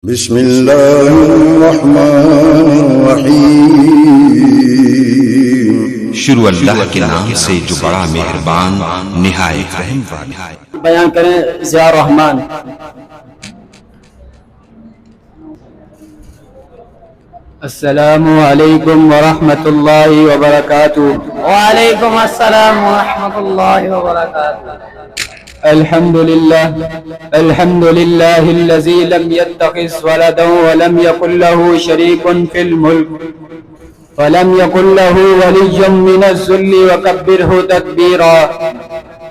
بسم اللہ الرحمن الرحیم۔ شروع اللہ کے نام سے جو بڑا مہربان نہایت رحم والا ہے۔ بیان کریں ضیاء الرحمن۔ السلام علیکم ورحمۃ اللہ وبرکاتہ۔ وعلیکم السلام ورحمۃ اللہ وبرکاتہ۔ الحمد للہ الذی لم يتخذ ولدا ولم يكن له شریک فی الملک ولم يكن له ولی من الذل وکبرہ تکبیرا،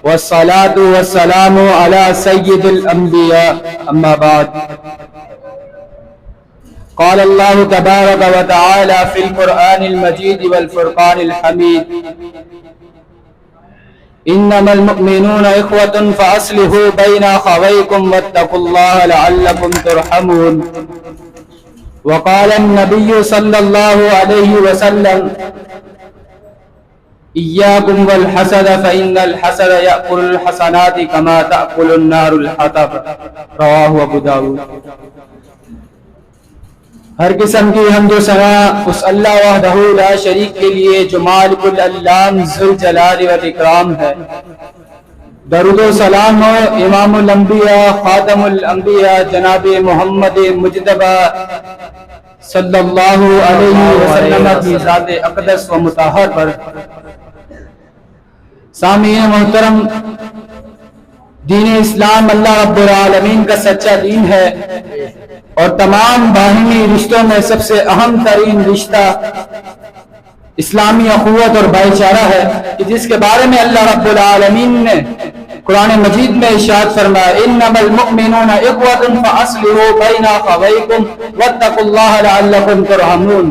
والصلاة والسلام علی سید الانبیاء، اما بعد۔ قال اللہ تبارک وتعالی فی القرآن المجید والفرقان الحمید: انما المؤمنون اخوة فاصلحوا بین اخویکم واتقوا اللہ لعلکم ترحمون۔ وقال النبی صلی اللہ علیہ وسلم: ایاکم والحسد فإن الحسد یأکل الحسنات کما تأکل النار الحطب، رواہ ابو داؤد۔ ہر قسم کی حمد و ثنا اس اللہ وحدہ لا شریک کے لیے جو مالک الالام ذوالجلال والاکرام ہے۔ درود و سلام ہو امام الانبیاء خاتم الانبیاء جناب محمد مجتبی صلی اللہ علیہ وسلم کی ذات اقدس و مطہر پر۔ سامعین محترم، دین اسلام اللہ رب العالمین کا سچا دین ہے، اور تمام باہمی رشتوں میں سب سے اہم ترین رشتہ اسلامی اخوت اور بھائی چارہ ہے، کہ جس کے بارے میں اللہ رب العالمین نے قرآن مجید میں ارشاد فرمایا: انما المؤمنون اخوة فاصلحوا بین اخویکم واتقوا اللہ لعلکم ترحمون۔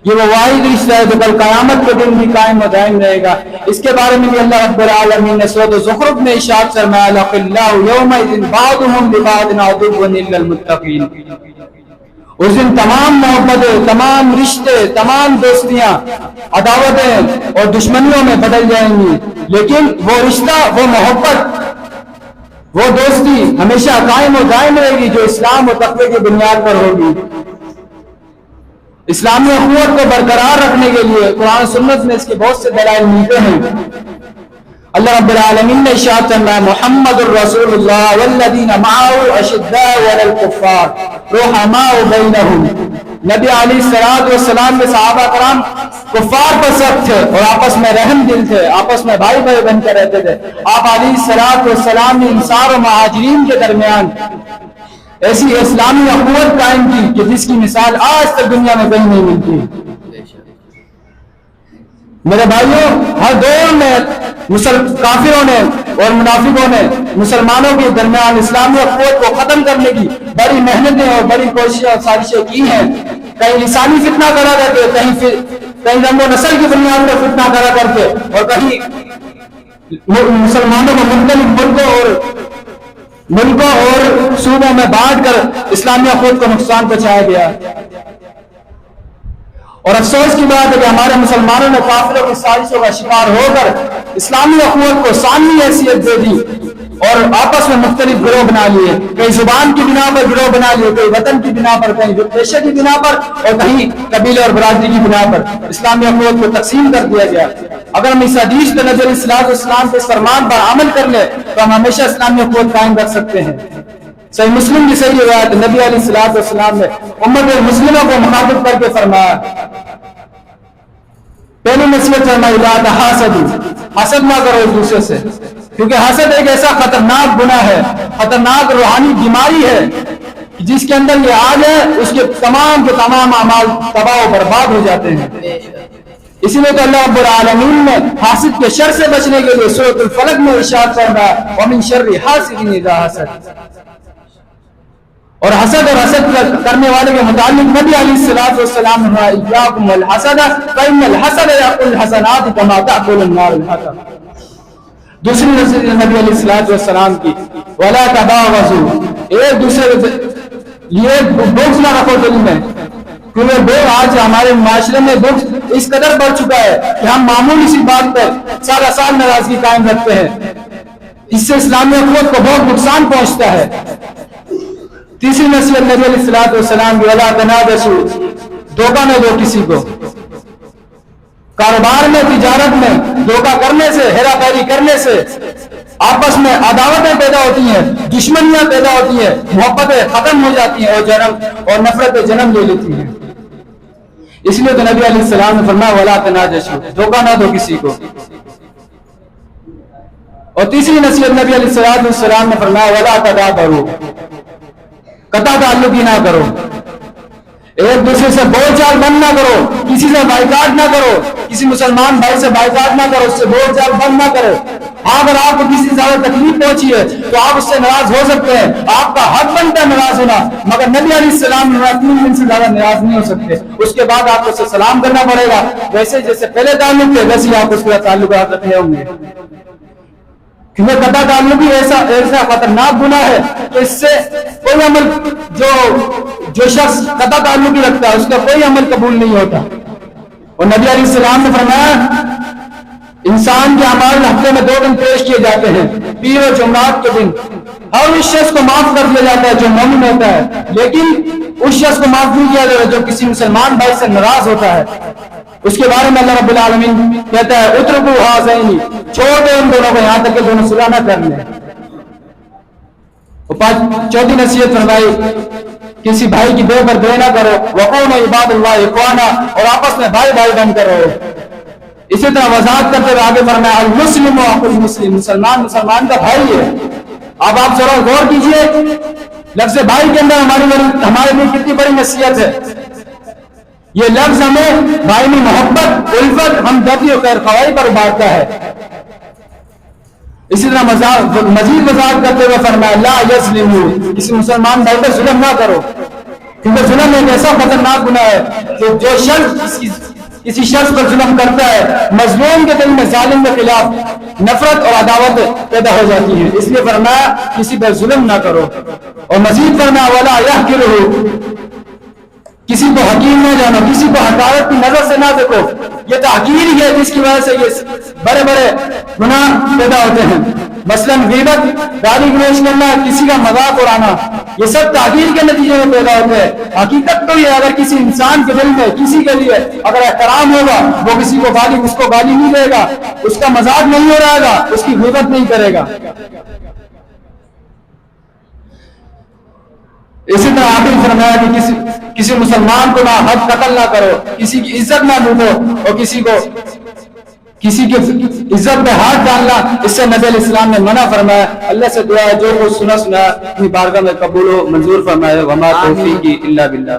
یہ وہ واحد رشتہ ہے جو کل قیامت کے دن بھی قائم و دائم رہے گا۔ اس کے بارے میں بھی اللہ رب العالمین نے سورۃ الزخرف میں ارشاد فرمایا: الاخلاء یومئذ بعضهم لبعض عدو الا المتقین۔ اس دن تمام محبتیں، تمام رشتے، تمام دوستیاں عداوتیں اور دشمنیوں میں بدل جائیں گی، لیکن وہ رشتہ، وہ محبت، وہ دوستی ہمیشہ قائم و دائم رہے گی جو اسلام و تقوی کی بنیاد پر ہوگی۔ اسلامی اخوت کو برقرار رکھنے کے لیے قرآن سنت میں اس کے بہت سے دلائل ملتے ہیں۔ اللہ رب العالمین نے ارشاد فرمایا: محمد الرسول اللہ والذین معه اشداء علی الکفار رحماء بینہم۔ نبی علیہ الصلوۃ والسلام کے صحابہ کرام کفار پر سخت تھے اور آپس میں رحم دل تھے، آپس میں بھائی بھائی بن کر رہتے تھے۔ آپ علیہ الصلوۃ والسلام نے انصار و مہاجرین کے درمیان ایسی اسلامی اخوت قائم کی کہ جس کی مثال آج تک دنیا میں کہیں نہیں ملتی۔ میرے بھائیوں، ہر دور میں کافروں نے اور منافقوں نے مسلمانوں کے درمیان اسلامی اخوت کو ختم کرنے کی بڑی محنتیں اور بڑی کوششیں اور سازشیں کی ہیں۔ کہیں لسانی فتنہ کرا کر کے، کہیں رنگ و نسل کی بنیاد پر فتنہ کرا کر کے، اور کہیں مسلمانوں کو مختلف ملکوں اور صوبوں میں بانٹ کر اسلامی اخوت کو نقصان پہنچایا گیا۔ اور افسوس کی بات ہے کہ ہمارے مسلمانوں نے کافروں کی سازشوں کا شکار ہو کر اسلامی اخوت کو ثانی حیثیت دے دی اور آپس میں مختلف گروہ بنا لیے، کہیں زبان کی بنا پر گروہ بنا لیے، کہیں وطن کی بنا پر، کہیں پیشے کی بنا پر، اور کہیں قبیلے اور برادری کی بنا پر اسلامی اخوت کو تقسیم کر دیا گیا۔ اگر ہم اس حدیث پہ نبی علیہ الصلوۃ والسلام کے فرمان پر عمل کر لیں تو ہم ہمیشہ اسلامی اخوت قائم رکھ سکتے ہیں۔ صحیح مسلم کی صحیح روایت، نبی علیہ الصلوۃ والسلام نے امت مسلموں کو مخاطب کر کے فرمایا، پہلی نصیحت فرمائی: لا تحاسدوا، حسد نہ کرو ایک دوسرے سے، کیونکہ حسد ایک ایسا خطرناک گناہ ہے، خطرناک روحانی بیماری ہے، جس کے اندر یہ آ جائے اس کے تمام کے تمام اعمال تباہ و برباد ہو جاتے ہیں۔ اسی لیے تو اللہ رب العالمین نے حاسد کے شر سے بچنے کے لیے سورۃ الفلق میں ارشاد فرمایا: ومن شر حاسد اذا حسد۔ اور حسد کرنے والے کے متعلق نبی علیہ الصلوۃ والسلام نے فرمایا: ایاکم والحسد فإن الحسد یأکل الحسنات کما تأکل النار الحطب۔ دوسری نصیحت نبی علیہ الصلوۃ والسلام کی: ولا تباغضوا، ایک دوسرے یہ بغض نہ رکھو دل میں، کیونکہ آج ہمارے معاشرے میں بغض اس قدر بڑھ چکا ہے کہ ہم معمولی سی بات پر سال سال ناراضگی قائم رکھتے ہیں۔ اس سے اسلامی اخوت کو بہت نقصان پہنچتا ہے۔ تیسری نصیحت نبی علیہ الصلوۃ والسلام کی ولا تناجشوا، دھوکہ نہ دو کسی کو. کاروبار میں، تجارت میں دھوکہ کرنے سے، ہیرا پھیری کرنے سے آپس میں عداوتیں پیدا ہوتی ہیں، دشمنیاں پیدا ہوتی ہیں، محبتیں ختم ہو جاتی ہیں اور نفرتیں جنم لے لیتی ہیں. اس لیے تو نبی علیہ السلام نے فرمایا ولا تناجشوا، دھوکہ نہ دو کسی کو. اور تیسری نصیحت نبی علیہ السلام نے فرمایا ولا تدابروا، قطع تعلق ہی نہ کرو، ایک دوسرے سے بول چال بند نہ کرو، کسی سے بائیکاٹ نہ کرو، کسی مسلمان بھائی سے بائیکاٹ نہ کرو، اس سے بول چال بند نہ کرو. ہاں اگر آپ کو کسی سے زیادہ تکلیف پہنچی ہے تو آپ اس سے ناراض ہو سکتے ہیں، آپ کا حق بنتا ہے ناراض ہونا، مگر نبی علیہ السلام 3 دن سے زیادہ ناراض نہیں ہو سکتے. اس کے بعد آپ کو اس سے سلام کرنا پڑے گا، ویسے جیسے پہلے تعلق تھے ویسے آپ اس کے تعلقات رکھنے ہوں گے. کیونکہ قطع تعلق بھی ایسا خطرناک گناہ ہے کہ اس سے کوئی عمل جو شخص قطع تعلق ہی رکھتا ہے اس کا کوئی عمل قبول نہیں ہوتا. اور نبی علیہ السلام نے فرمایا انسان کے اعمال ہفتے میں 2 دن پیش کیے جاتے ہیں، پیر اور جمعرات کے دن. ہر اس شخص کو معاف کر دیا جاتا ہے جو مومن ہوتا ہے، لیکن اس شخص کو معاف نہیں کیا جاتا جو کسی مسلمان بھائی سے ناراض ہوتا ہے. اس کے بارے میں اللہ رب العالمین کہتا ہے اترکوا ہذین، چھوڑ دیں ان دونوں کو یہاں تک کہ دونوں صلح نہ کر لیں. چوتھی نصیحت فرمائی کسی بھائی کی بے پر بے نہ کرو، وکونوا عباد اللہ اخوانا، اور آپس میں بھائی بھائی بن کر رہو. اسی طرح وضاحت کرتے ہوئے آگے فرمایا المسلم اخو المسلم، مسلمان مسلمان کا بھائی ہے. اب آپ ذرا غور کیجئے لفظ بھائی کے اندر ہمارے لیے کتنی بڑی نصیحت ہے. یہ لفظ ہمیں بھائی محبت، الفت، ہمدردی اور خیر خواہی پر ابھارتا ہے. اسی طرح مزید وضاحت کرتے ہوئے فرمایا لا یظلموا، کسی مسلمان بھائی پر ظلم نہ کرو، کیونکہ ظلم ایک ایسا خطرناک گناہ ہے کہ جو شخص کسی شخص پر ظلم کرتا ہے مظلوم کے دل میں ظالم کے خلاف نفرت اور عداوت پیدا ہو جاتی ہے. اس لیے فرمایا کسی پر ظلم نہ کرو. اور مزید فرمایا ولا یحقروا، کسی کو حقیر نہ جانو، کسی کو حقارت کی نظر سے نہ دیکھو. یہ تحقیر ہی ہے جس کی وجہ سے یہ بڑے بڑے گناہ پیدا ہوتے ہیں. مثلا غیبت، گالی گلوچ کرنا، کسی کا مذاق اڑانا، یہ سب تحقیر کے نتیجے میں پیدا ہوتے ہیں. حقیقت تو یہ اگر کسی انسان کے دل میں کسی کے لیے اگر احترام ہوگا وہ کسی کو اس کو گالی نہیں دے گا، اس کا مذاق نہیں اڑائے گا، اس کی غیبت نہیں کرے گا. اسی طرح آپ نے فرمایا کہ کسی مسلمان کو نہ حد قتل نہ کرو، کسی کی عزت نہ لوٹو، اور کسی کی عزت پہ ہاتھ ڈالنا، اس سے نبی علیہ السلام نے منع فرمایا. اللہ سے دعا ہے جو کچھ سنا اپنی بارگاہ میں قبول و منظور فرمائے. وما توفیقی الا باللہ.